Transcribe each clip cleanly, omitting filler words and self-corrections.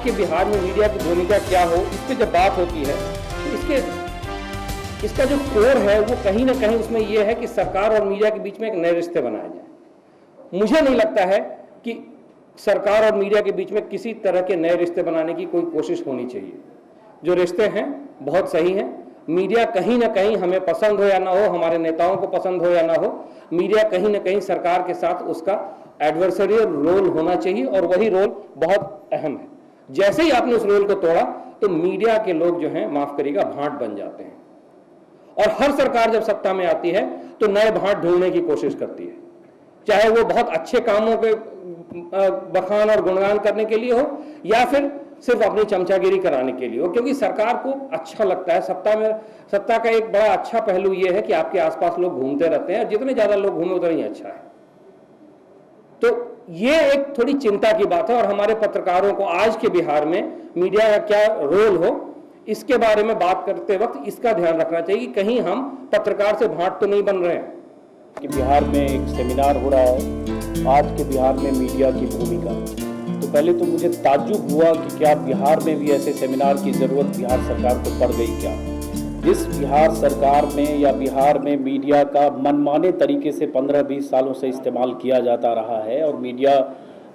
के बिहार में मीडिया की भूमिका क्या हो, इस पर जब बात होती है तो इसका जो कोर है वो कहीं ना कहीं उसमें ये है कि सरकार और मीडिया के बीच में एक नए रिश्ते बनाए जाए। मुझे नहीं लगता है कि सरकार और मीडिया के बीच में किसी तरह के नए रिश्ते बनाने की कोई कोशिश होनी चाहिए। जो रिश्ते हैं बहुत सही हैं। मीडिया कहीं ना कहीं हमें पसंद हो या ना हो, हमारे नेताओं को पसंद हो या ना हो, मीडिया कहीं ना कहीं सरकार के साथ उसका एडवर्सरियल रोल होना चाहिए और वही रोल बहुत अहम है। जैसे ही आपने उस रोल को तोड़ा तो मीडिया के लोग जो हैं, माफ करिएगा, भांट बन जाते हैं। और हर सरकार जब सत्ता में आती है तो नए भांट ढूंढने की कोशिश करती है, चाहे वो बहुत अच्छे कामों के बखान और गुणगान करने के लिए हो या फिर सिर्फ अपनी चमचागिरी कराने के लिए हो, क्योंकि सरकार को अच्छा लगता है। सत्ता का एक बड़ा अच्छा पहलू यह है कि आपके आसपास लोग घूमते रहते हैं, जितने ज्यादा लोग घूमे उतना ही अच्छा है। तो ये एक थोड़ी चिंता की बात है और हमारे पत्रकारों को आज के बिहार में मीडिया का क्या रोल हो, इसके बारे में बात करते वक्त इसका ध्यान रखना चाहिए कि कहीं हम पत्रकार से भांट तो नहीं बन रहे हैं। कि बिहार में एक सेमिनार हो रहा है आज के बिहार में मीडिया की भूमिका। तो पहले तो मुझे ताज्जुब हुआ कि क्या बिहार में भी ऐसे सेमिनार की ज़रूरत बिहार सरकार को पड़ गई क्या। जिस बिहार सरकार में या बिहार में मीडिया का मनमाने तरीके से 15-20 सालों से इस्तेमाल किया जाता रहा है और मीडिया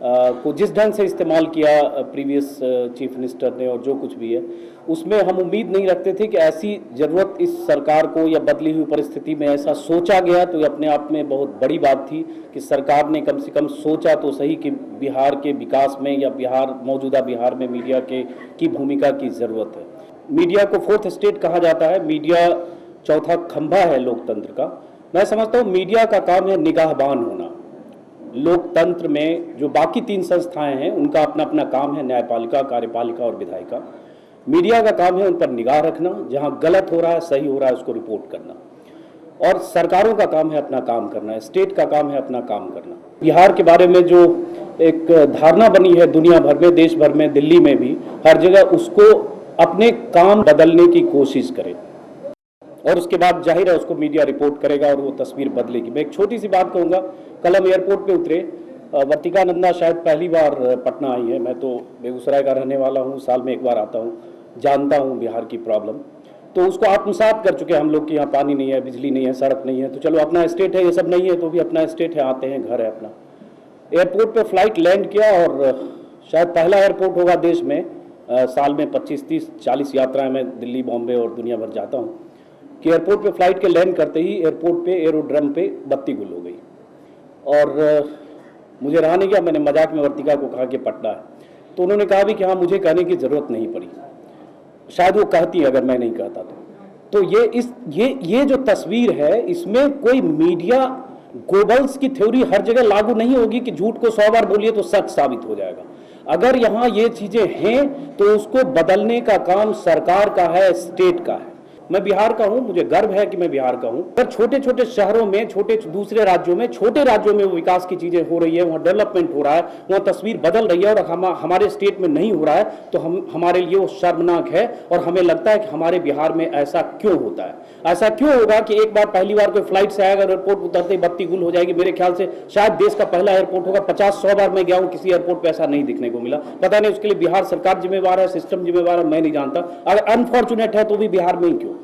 को जिस ढंग से इस्तेमाल किया प्रीवियस चीफ मिनिस्टर ने और जो कुछ भी है, उसमें हम उम्मीद नहीं रखते थे कि ऐसी ज़रूरत इस सरकार को या बदली हुई परिस्थिति में ऐसा सोचा गया। तो ये अपने आप में बहुत बड़ी बात थी कि सरकार ने कम से कम सोचा तो सही कि बिहार के विकास में या मौजूदा बिहार में मीडिया की भूमिका की ज़रूरत है। मीडिया को फोर्थ स्टेट कहा जाता है, मीडिया चौथा खंभा है लोकतंत्र का। मैं समझता हूँ मीडिया का काम है निगाहबान होना। लोकतंत्र में जो बाकी 3 संस्थाएं हैं उनका अपना अपना काम है, न्यायपालिका, कार्यपालिका और विधायिका। मीडिया का काम है उन पर निगाह रखना, जहां गलत हो रहा है, सही हो रहा है, उसको रिपोर्ट करना। और सरकारों का काम है अपना काम करना, स्टेट का काम है अपना काम करना। बिहार के बारे में जो एक धारणा बनी है दुनिया भर में, देश भर में, दिल्ली में भी, हर जगह उसको अपने काम बदलने की कोशिश करें और उसके बाद जाहिर है उसको मीडिया रिपोर्ट करेगा और वो तस्वीर बदलेगी। मैं एक छोटी सी बात कहूँगा, कल हम एयरपोर्ट पे उतरे, वर्तिका नंदा शायद पहली बार पटना आई है। मैं तो बेगूसराय का रहने वाला हूँ, साल में एक बार आता हूँ, जानता हूँ बिहार की प्रॉब्लम। तो उसको आत्मसात कर चुके हम लोग कि यहाँ पानी नहीं है, बिजली नहीं है, सड़क नहीं है। तो चलो अपना स्टेट है, ये सब नहीं है तो भी अपना स्टेट है, आते हैं, घर है अपना। एयरपोर्ट पे फ्लाइट लैंड किया और शायद पहला एयरपोर्ट होगा देश में, साल में 25, 30, 40 यात्राएं मैं दिल्ली, बॉम्बे और दुनिया भर जाता हूँ, कि एयरपोर्ट पे फ्लाइट के लैंड करते ही एयरपोर्ट पे एरोड्रम पे बत्ती गुल हो गई। और मुझे रहा नहीं गया, मैंने मजाक में वर्तिका को कहा कि पटना है। तो उन्होंने कहा भी कि हाँ, मुझे कहने की ज़रूरत नहीं पड़ी, शायद वो कहती अगर मैं नहीं कहता तो। ये जो तस्वीर है, इसमें कोई मीडिया गोबल्स की थ्योरी हर जगह लागू नहीं होगी कि झूठ को 100 बार बोलिए तो सच साबित हो जाएगा। अगर यहाँ ये चीज़ें हैं तो उसको बदलने का काम सरकार का है, स्टेट का है। मैं बिहार का हूँ, मुझे गर्व है कि मैं बिहार का हूँ। अगर छोटे छोटे शहरों में, दूसरे राज्यों में, छोटे राज्यों में वो विकास की चीज़ें हो रही है, वहाँ डेवलपमेंट हो रहा है, वहाँ तस्वीर बदल रही है और हमारे स्टेट में नहीं हो रहा है, तो हमारे लिए वो शर्मनाक है। और हमें लगता है कि हमारे बिहार में ऐसा क्यों होता है। ऐसा क्यों होगा कि एक बार पहली बार कोई फ्लाइट से आएगा, एयरपोर्ट उतरते ही बत्ती गुल हो जाएगी। मेरे ख्याल से शायद देश का पहला एयरपोर्ट होगा, 50-100 बार मैं गया हूँ, किसी एयरपोर्ट पर ऐसा नहीं दिखने को मिला। पता नहीं उसके लिए बिहार सरकार जिम्मेवार है, सिस्टम जिम्मेवार है, मैं नहीं जानता। अगर अनफॉर्चुनेट है तो भी बिहार में ही क्यों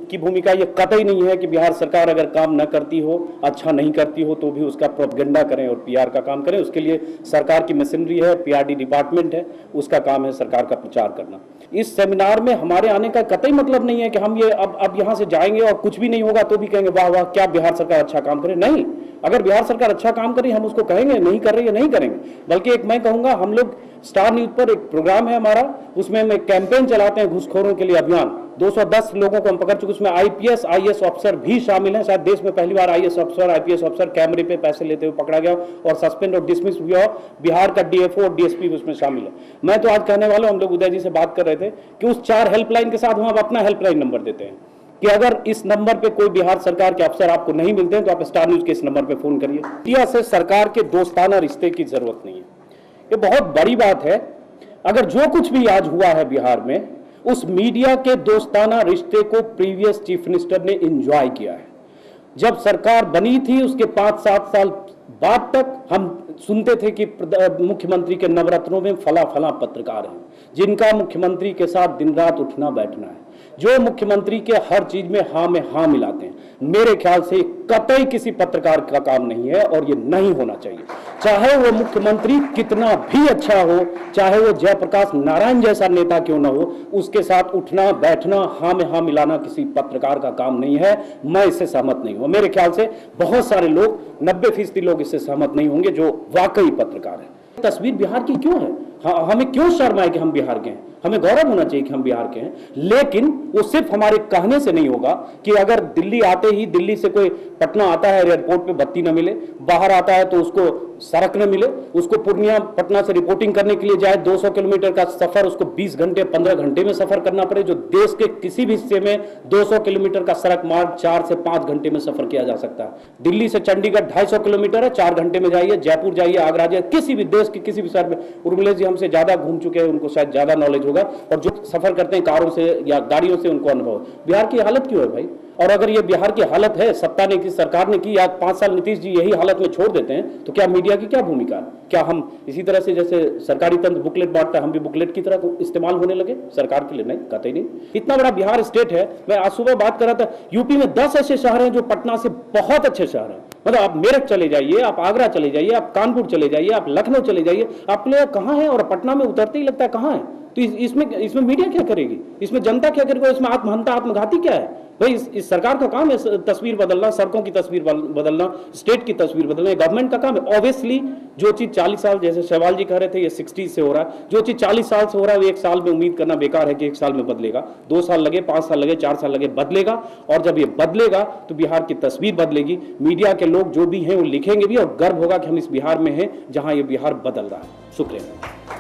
की भूमिका ये कतई नहीं है कि बिहार सरकार अगर काम न करती हो, अच्छा नहीं करती हो, तो भी उसका प्रोपेगेंडा करें और पीआर का काम करें। उसके लिए सरकार की मशीनरी है, पीआरडी डिपार्टमेंट है, उसका काम है सरकार का प्रचार करना। इस सेमिनार में हमारे आने का कतई मतलब नहीं है कि हम ये अब यहाँ से जाएंगे और कुछ भी नहीं होगा तो भी कहेंगे वाह वाह क्या बिहार सरकार अच्छा काम करे। नहीं, अगर बिहार सरकार अच्छा काम करे हम उसको कहेंगे, नहीं कर रही है नहीं करेंगे। बल्कि एक मैं कहूँगा, हम लोग स्टार न्यूज पर एक प्रोग्राम है हमारा, उसमें हम एक कैंपेन चलाते हैं घूसखोरों के लिए अभियान। 210 लोगों को हम पकड़ चुके, उसमें आईपीएस आईएएस ऑफिसर भी शामिल हैं। शायद देश में पहली बार आईएएस ऑफिसर, आईपीएस ऑफिसर कैमरे पे पैसे लेते हुए पकड़ा गया और सस्पेंड और डिसमिस हुआ। बिहार का डीएफओ और डीएसपी उसमें शामिल है। मैं तो आज कहने वाला हूं, हम लोग उदय जी से बात कर रहे थे कि उस 4 हेल्पलाइन के साथ हम अपना हेल्पलाइन नंबर देते हैं कि अगर इस नंबर पे कोई बिहार सरकार के अफसर आपको नहीं मिलते हैं तो आप स्टार न्यूज के इस नंबर पे फोन करिए। मीडिया से सरकार के दोस्ताना रिश्ते की जरूरत नहीं है, ये बहुत बड़ी बात है। अगर जो कुछ भी आज हुआ है बिहार में, उस मीडिया के दोस्ताना रिश्ते को प्रीवियस चीफ मिनिस्टर ने एंजॉय किया है। जब सरकार बनी थी उसके 5-7 साल बात तक हम सुनते थे कि मुख्यमंत्री के नवरत्नों में फला फला पत्रकार हैं जिनका मुख्यमंत्री के साथ दिन रात उठना बैठना है, जो मुख्यमंत्री के हर चीज में हाँ मिलाते हैं। मेरे ख्याल से कतई किसी पत्रकार का काम नहीं है और ये नहीं होना चाहिए। चाहे वो मुख्यमंत्री कितना भी अच्छा हो, चाहे वो जयप्रकाश नारायण जैसा नेता क्यों ना हो, उसके साथ उठना बैठना हाँ में हाँ मिलाना किसी पत्रकार का काम नहीं है। मैं इससे सहमत नहीं हूं। मेरे ख्याल से बहुत सारे लोग, 90% लोग इससे सहमत नहीं होंगे जो वाकई पत्रकार हैं। तस्वीर बिहार की क्यों है? हाँ, हमें क्यों शर्म आए कि हम बिहार के हैं? हमें गौरव होना चाहिए कि हम बिहार के हैं। लेकिन वो सिर्फ हमारे कहने से नहीं होगा कि अगर दिल्ली आते ही, दिल्ली से कोई पटना आता है, एयरपोर्ट पे बत्ती न मिले, बाहर आता है तो उसको सड़क न मिले, उसको पूर्णिया पटना से रिपोर्टिंग करने के लिए जाए 200 किलोमीटर का सफर उसको 20 घंटे 15 घंटे में सफर करना पड़े, जो देश के किसी भी हिस्से में 200 किलोमीटर का सड़क मार्ग 4 से 5 घंटे में सफर किया जा सकता है। दिल्ली से चंडीगढ़ 250 किलोमीटर है, 4 घंटे में जाइए। जयपुर जाइए, आगरा जाइए, किसी भी देश के किसी भी शहर में। उर्मिला जी हमसे ज्यादा घूम चुके हैं, उनको शायद ज्यादा नॉलेज होगा, और जो सफर करते हैं कारों से या गाड़ियों से उनको अनुभव। बिहार की हालत क्यों है भाई? और अगर ये बिहार की हालत है, सत्ता ने की, सरकार ने की, या 5 साल नीतीश जी यही हालत में छोड़ देते हैं, तो क्या मीडिया की क्या भूमिका है? क्या हम इसी तरह से जैसे सरकारी तंत्र बुकलेट बांटता है, हम भी बुकलेट की तरह तो इस्तेमाल होने लगे सरकार के लिए? नहीं, कतई नहीं। इतना बड़ा बिहार स्टेट है। मैं आज सुबह बात कर रहा था, यूपी में 10 ऐसे शहर हैं जो पटना से बहुत अच्छे शहर हैं। मतलब आप मेरठ चले जाइए, आप आगरा चले जाइए, आप कानपुर चले जाइए, आप लखनऊ चले जाइए, आपके लिए कहाँ है? और पटना में उतरते ही लगता है कहाँ है। तो इसमें मीडिया क्या करेगी? इसमें जनता क्या करेगी? इसमें आत्महंता आत्मघाती क्या है भाई? इस सरकार का काम है तस्वीर बदलना, सड़कों की तस्वीर बदलना, स्टेट की तस्वीर बदलना, गवर्नमेंट का काम है। ऑब्वियसली जो चीज 40 साल, जैसे शैवाल जी कह रहे थे, ये 60 से हो रहा है। जो चीज 40 साल से हो रहा है वो 1 साल में उम्मीद करना बेकार है कि 1 साल में बदलेगा। 2 साल लगे, 5 साल लगे, 4 साल लगे, बदलेगा। और जब ये बदलेगा तो बिहार की तस्वीर बदलेगी। मीडिया के लोग जो भी हैं वो लिखेंगे भी, और गर्व होगा कि हम इस बिहार में हैं जहां ये बिहार बदल रहा है। शुक्रिया।